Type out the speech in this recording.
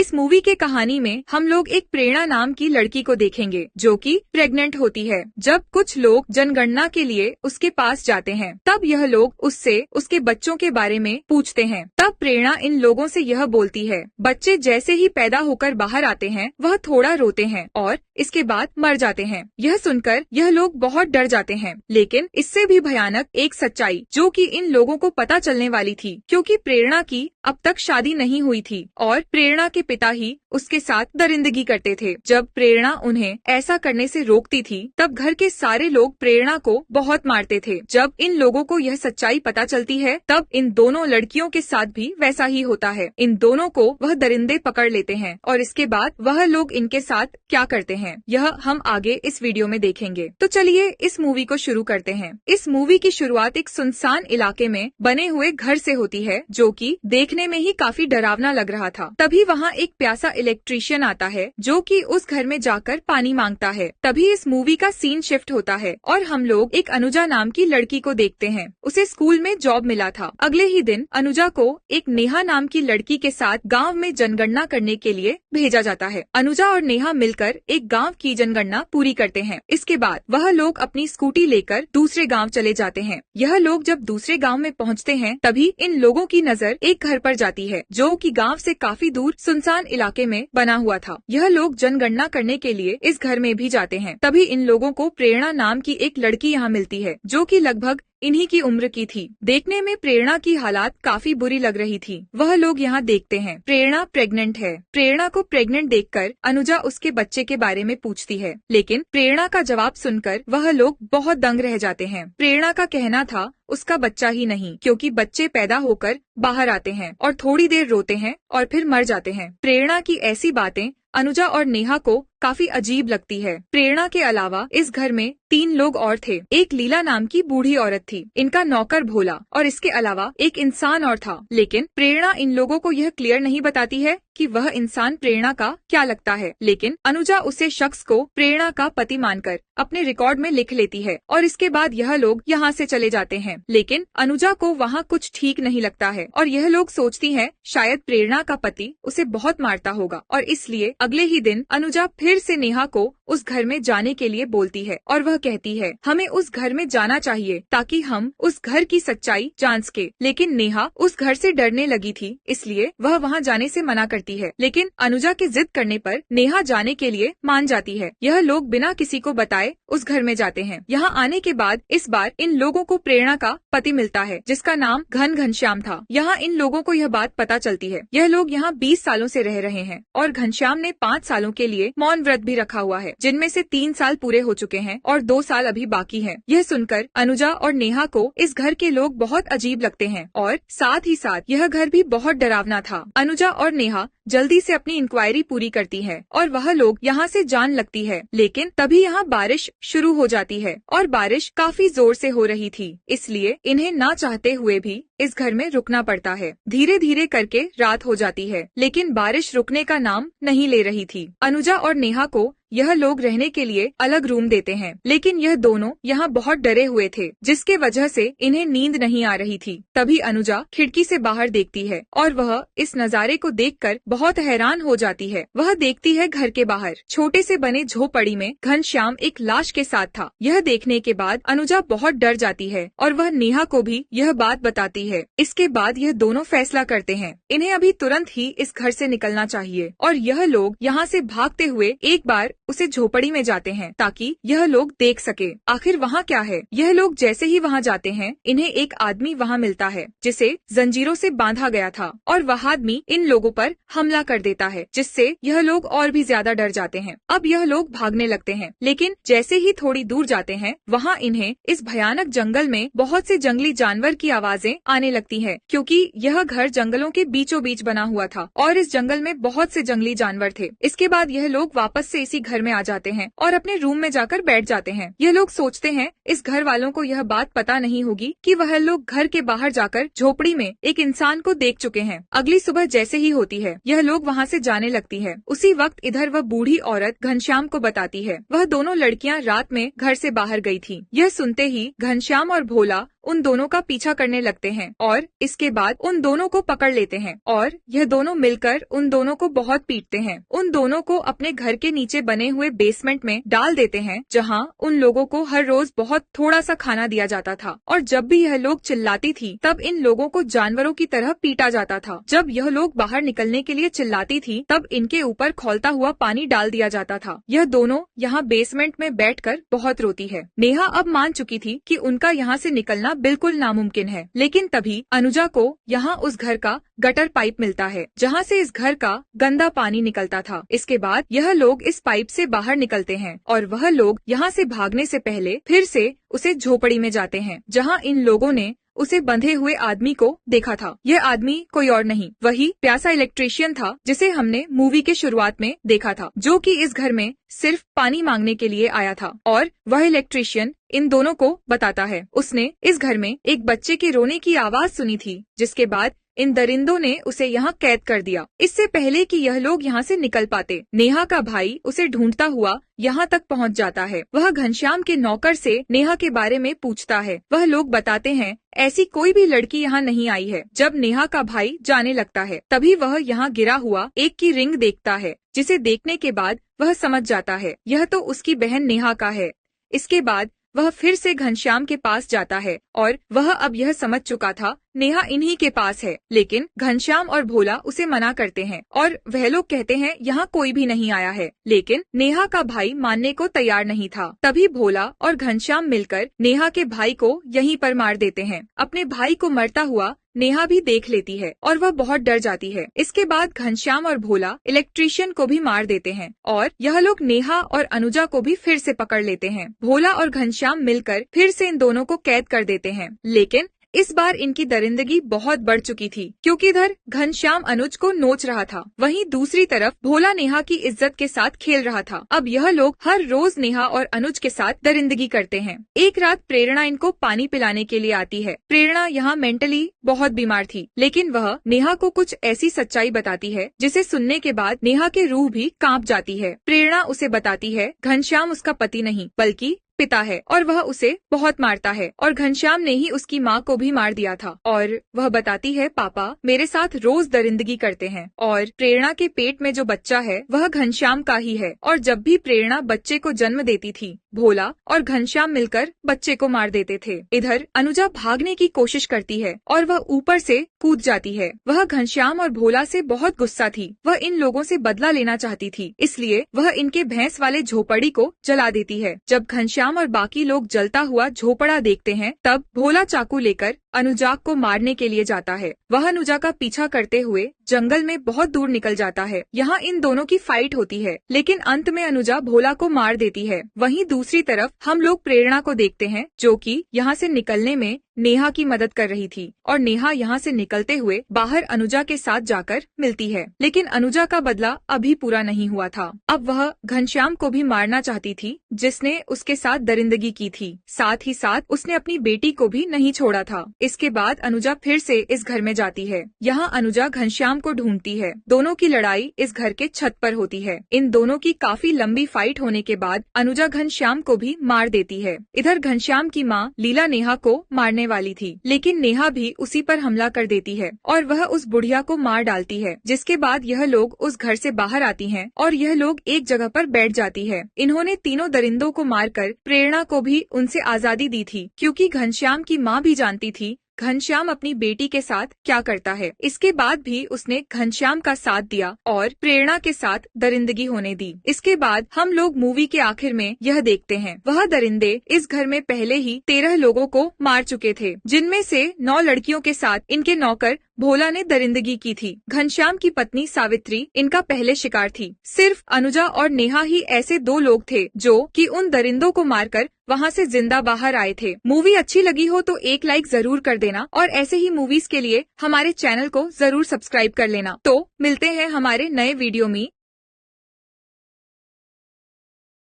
इस मूवी के कहानी में हम लोग एक प्रेरणा नाम की लड़की को देखेंगे जो कि प्रेग्नेंट होती है। जब कुछ लोग जनगणना के लिए उसके पास जाते हैं तब यह लोग उससे उसके बच्चों के बारे में पूछते हैं। तब प्रेरणा इन लोगों से यह बोलती है, बच्चे जैसे ही पैदा होकर बाहर आते हैं वह थोड़ा रोते हैं और इसके बाद मर जाते हैं। यह सुनकर यह लोग बहुत डर जाते हैं, लेकिन इससे भी भयानक एक सच्चाई जो कि इन लोगों को पता चलने वाली थी, क्योंकि प्रेरणा की अब तक शादी नहीं हुई थी और प्रेरणा के पिता ही उसके साथ दरिंदगी करते थे। जब प्रेरणा उन्हें ऐसा करने से रोकती थी तब घर के सारे लोग प्रेरणा को बहुत मारते थे। जब इन लोगों को यह सच्चाई पता चलती है तब इन दोनों लड़कियों के साथ भी वैसा ही होता है। इन दोनों को वह दरिंदे पकड़ लेते हैं और इसके बाद वह लोग इनके साथ क्या करते हैं यह हम आगे इस वीडियो में देखेंगे। तो चलिए इस मूवी को शुरू करते हैं। इस मूवी की शुरुआत एक सुनसान इलाके में बने हुए घर से होती है जो कि देखने में ही काफी डरावना लग रहा था। तभी वहाँ एक प्यासा इलेक्ट्रीशियन आता है जो कि उस घर में जाकर पानी मांगता है। तभी इस मूवी का सीन शिफ्ट होता है और हम लोग एक अनुजा नाम की लड़की को देखते हैं। उसे स्कूल में जॉब मिला था। अगले ही दिन अनुजा को एक नेहा नाम की लड़की के साथ गांव में जनगणना करने के लिए भेजा जाता है। अनुजा और नेहा मिलकर एक गांव की जनगणना पूरी करते हैं। इसके बाद वह लोग अपनी स्कूटी लेकर दूसरे गांव चले जाते हैं। यह लोग जब दूसरे गांव में पहुंचते हैं तभी इन लोगों की नजर एक घर पर जाती है जो कि गांव से काफी दूर सुनसान इलाके में बना हुआ था। यह लोग जनगणना करने के लिए इस घर में भी जाते हैं। तभी इन लोगों को प्रेरणा नाम की एक लड़की यहाँ मिलती है जो कि लगभग इन्हीं की उम्र की थी। देखने में प्रेरणा की हालात काफी बुरी लग रही थी। वह लोग यहाँ देखते हैं प्रेरणा प्रेग्नेंट है। प्रेरणा को प्रेग्नेंट देखकर अनुजा उसके बच्चे के बारे में पूछती है, लेकिन प्रेरणा का जवाब सुनकर वह लोग बहुत दंग रह जाते हैं। प्रेरणा का कहना था उसका बच्चा ही नहीं, क्योंकि बच्चे पैदा होकर बाहर आते हैं और थोड़ी देर रोते हैं और फिर मर जाते हैं। प्रेरणा की ऐसी बातें अनुजा और नेहा को काफी अजीब लगती है। प्रेरणा के अलावा इस घर में 3 लोग और थे। एक लीला नाम की बूढ़ी औरत थी, इनका नौकर भोला और इसके अलावा एक इंसान और था। लेकिन प्रेरणा इन लोगों को यह क्लियर नहीं बताती है कि वह इंसान प्रेरणा का क्या लगता है, लेकिन अनुजा उसे शख्स को प्रेरणा का पति मानकर अपने रिकॉर्ड में लिख लेती है और इसके बाद यह लोग यहाँ से चले जाते हैं। लेकिन अनुजा को वहाँ कुछ ठीक नहीं लगता है और यह लोग सोचती है शायद प्रेरणा का पति उसे बहुत मारता होगा और इसलिए अगले ही दिन अनुजा फिर से नेहा को उस घर में जाने के लिए बोलती है और वह कहती है हमें उस घर में जाना चाहिए ताकि हम उस घर की सच्चाई जान सके। लेकिन नेहा उस घर से डरने लगी थी, इसलिए वह वहाँ जाने से मना करती है। लेकिन अनुजा के जिद करने पर नेहा जाने के लिए मान जाती है। यह लोग बिना किसी को बताए उस घर में जाते हैं। यहाँ आने के बाद इस बार इन लोगों को प्रेरणा का पति मिलता है जिसका नाम घनश्याम था। यहाँ इन लोगों को यह बात पता चलती है। यह लोग यहाँ 20 सालों से रह रहे हैं और घनश्याम ने 5 सालों के लिए मौन व्रत भी रखा हुआ है, जिनमें से 3 साल पूरे हो चुके हैं और 2 साल अभी बाकी हैं। यह सुनकर अनुजा और नेहा को इस घर के लोग बहुत अजीब लगते हैं और साथ ही साथ यह घर भी बहुत डरावना था। अनुजा और नेहा जल्दी से अपनी इंक्वायरी पूरी करती है और वह लोग यहाँ से जान लगती है। लेकिन तभी यहाँ बारिश शुरू हो जाती है और बारिश काफी जोर से हो रही थी, इसलिए इन्हें ना चाहते हुए भी इस घर में रुकना पड़ता है। धीरे धीरे करके रात हो जाती है, लेकिन बारिश रुकने का नाम नहीं ले रही थी। अनुजा और नेहा को यह लोग रहने के लिए अलग रूम देते हैं, लेकिन यह दोनों यहाँ बहुत डरे हुए थे, जिसके वजह से इन्हें नींद नहीं आ रही थी। तभी अनुजा खिड़की से बाहर देखती है और वह इस नज़ारे को देखकर बहुत हैरान हो जाती है। वह देखती है घर के बाहर छोटे से बने झोपड़ी में घनश्याम एक लाश के साथ था। यह देखने के बाद अनुजा बहुत डर जाती है और वह नेहा को भी यह बात बताती है। इसके बाद यह दोनों फैसला करते हैं इन्हें अभी तुरंत ही इस घर से निकलना चाहिए और यह लोग यहाँ से भागते हुए एक बार उसे झोपड़ी में जाते हैं ताकि यह लोग देख सके आखिर वहाँ क्या है। यह लोग जैसे ही वहाँ जाते हैं इन्हें एक आदमी वहाँ मिलता है जिसे जंजीरों से बांधा गया था और वह आदमी इन लोगों पर हमला कर देता है, जिससे यह लोग और भी ज्यादा डर जाते हैं। अब यह लोग भागने लगते हैं, लेकिन जैसे ही थोड़ी दूर जाते हैं वहाँ इन्हें इस भयानक जंगल में बहुत से जंगली जानवर की आवाजें आने लगती है, क्योंकि यह घर जंगलों के बीचों बीच बना हुआ था और इस जंगल में बहुत से जंगली जानवर थे। इसके बाद यह लोग वापस से इसी घर में आ जाते हैं और अपने रूम में जाकर बैठ जाते हैं। यह लोग सोचते हैं इस घर वालों को यह बात पता नहीं होगी कि वह लोग घर के बाहर जाकर झोपड़ी में एक इंसान को देख चुके हैं। अगली सुबह जैसे ही होती है यह लोग वहाँ से जाने लगती है। उसी वक्त इधर वह बूढ़ी औरत घनश्याम को बताती है वह दोनों लड़कियाँ रात में घर से बाहर गई थी। यह सुनते ही घनश्याम और भोला उन दोनों का पीछा करने लगते हैं और इसके बाद उन दोनों को पकड़ लेते हैं और यह दोनों मिलकर उन दोनों को बहुत पीटते हैं। उन दोनों को अपने घर के नीचे बने हुए बेसमेंट में डाल देते हैं, जहाँ उन लोगों को हर रोज बहुत थोड़ा सा खाना दिया जाता था और जब भी यह लोग चिल्लाती थी तब इन लोगों को जानवरों की तरह पीटा जाता था। जब यह लोग बाहर निकलने के लिए चिल्लाती थी तब इनके ऊपर खौलता हुआ पानी डाल दिया जाता था। यह दोनों यहाँ बेसमेंट में बैठकर बहुत रोती है। नेहा अब मान चुकी थी कि उनका यहाँ से निकलना बिल्कुल नामुमकिन है, लेकिन तभी अनुजा को यहाँ उस घर का गटर पाइप मिलता है जहाँ से इस घर का गंदा पानी निकलता था। इसके बाद यह लोग इस पाइप से बाहर निकलते हैं और वह लोग यहाँ से भागने से पहले फिर से उसे झोपड़ी में जाते हैं, जहाँ इन लोगों ने उसे बंधे हुए आदमी को देखा था। यह आदमी कोई और नहीं, वही प्यासा इलेक्ट्रीशियन था जिसे हमने मूवी के शुरुआत में देखा था, जो कि इस घर में सिर्फ पानी मांगने के लिए आया था। और वह इलेक्ट्रीशियन इन दोनों को बताता है उसने इस घर में एक बच्चे के रोने की आवाज सुनी थी, जिसके बाद इन दरिंदों ने उसे यहाँ कैद कर दिया। इससे पहले कि यह लोग यहाँ से निकल पाते, नेहा का भाई उसे ढूंढता हुआ यहाँ तक पहुँच जाता है। वह घनश्याम के नौकर से नेहा के बारे में पूछता है। वह लोग बताते हैं ऐसी कोई भी लड़की यहाँ नहीं आई है। जब नेहा का भाई जाने लगता है तभी वह यहाँ गिरा हुआ एक की रिंग देखता है, जिसे देखने के बाद वह समझ जाता है यह तो उसकी बहन नेहा का है। इसके बाद वह फिर से घनश्याम के पास जाता है और वह अब यह समझ चुका था नेहा इन्हीं के पास है, लेकिन घनश्याम और भोला उसे मना करते हैं और वह लोग कहते हैं यहाँ कोई भी नहीं आया है। लेकिन नेहा का भाई मानने को तैयार नहीं था। तभी भोला और घनश्याम मिलकर नेहा के भाई को यहीं पर मार देते हैं। अपने भाई को मरता हुआ नेहा भी देख लेती है और वह बहुत डर जाती है। इसके बाद घनश्याम और भोला इलेक्ट्रीशियन को भी मार देते हैं और यह लोग नेहा और अनुजा को भी फिर से पकड़ लेते हैं। भोला और घनश्याम मिलकर फिर से इन दोनों को कैद कर देते हैं, लेकिन इस बार इनकी दरिंदगी बहुत बढ़ चुकी थी, क्योंकि इधर घनश्याम अनुज को नोच रहा था, वहीं दूसरी तरफ भोला नेहा की इज्जत के साथ खेल रहा था। अब यह लोग हर रोज नेहा और अनुज के साथ दरिंदगी करते हैं। एक रात प्रेरणा इनको पानी पिलाने के लिए आती है। प्रेरणा यहाँ मेंटली बहुत बीमार थी, लेकिन वह नेहा को कुछ ऐसी सच्चाई बताती है जिसे सुनने के बाद नेहा की रूह भी कांप जाती है। प्रेरणा उसे बताती है घनश्याम उसका पति नहीं बल्कि पिता है और वह उसे बहुत मारता है और घनश्याम ने ही उसकी माँ को भी मार दिया था। और वह बताती है पापा मेरे साथ रोज दरिंदगी करते हैं और प्रेरणा के पेट में जो बच्चा है वह घनश्याम का ही है। और जब भी प्रेरणा बच्चे को जन्म देती थी भोला और घनश्याम मिलकर बच्चे को मार देते थे। इधर अनुजा भागने की कोशिश करती है और वह ऊपर से कूद जाती है। वह घनश्याम और भोला से बहुत गुस्सा थी। वह इन लोगों से बदला लेना चाहती थी, इसलिए वह इनके भैंस वाले झोपड़ी को जला देती है। जब घनश्याम और बाकी लोग जलता हुआ झोपड़ा देखते हैं तब भोला चाकू लेकर अनुजा को मारने के लिए जाता है। वह अनुजा का पीछा करते हुए जंगल में बहुत दूर निकल जाता है। यहाँ इन दोनों की फाइट होती है, लेकिन अंत में अनुजा भोला को मार देती है। वहीं दूसरी तरफ हम लोग प्रेरणा को देखते हैं, जो कि यहाँ से निकलने में नेहा की मदद कर रही थी और नेहा यहाँ से निकलते हुए बाहर अनुजा के साथ जाकर मिलती है। लेकिन अनुजा का बदला अभी पूरा नहीं हुआ था। अब वह घनश्याम को भी मारना चाहती थी जिसने उसके साथ दरिंदगी की थी। साथ ही साथ उसने अपनी बेटी को भी नहीं छोड़ा था। इसके बाद अनुजा फिर से इस घर में जाती है। यहाँ अनुजा घनश्याम को ढूंढती है। दोनों की लड़ाई इस घर के छत पर होती है। इन दोनों की काफी लंबी फाइट होने के बाद अनुजा घनश्याम को भी मार देती है। इधर घनश्याम की माँ लीला नेहा को मारने वाली थी, लेकिन नेहा भी उसी पर हमला कर देती है और वह उस बुढ़िया को मार डालती है। जिसके बाद यह लोग उस घर से बाहर आती हैं और यह लोग एक जगह पर बैठ जाती है। इन्होंने तीनों दरिंदों को मारकर प्रेरणा को भी उनसे आजादी दी थी, क्योंकि घनश्याम की माँ भी जानती थी घनश्याम अपनी बेटी के साथ क्या करता है। इसके बाद भी उसने घनश्याम का साथ दिया और प्रेरणा के साथ दरिंदगी होने दी। इसके बाद हम लोग मूवी के आखिर में यह देखते हैं वह दरिंदे इस घर में पहले ही 13 लोगों को मार चुके थे, जिनमें से 9 लड़कियों के साथ इनके नौकर भोला ने दरिंदगी की थी। घनश्याम की पत्नी सावित्री इनका पहले शिकार थी। सिर्फ अनुजा और नेहा ही ऐसे 2 लोग थे जो कि उन दरिंदों को मारकर वहाँ से जिंदा बाहर आए थे। मूवी अच्छी लगी हो तो एक लाइक जरूर कर देना और ऐसे ही मूवीज के लिए हमारे चैनल को जरूर सब्सक्राइब कर लेना। तो मिलते हैं हमारे नए वीडियो में।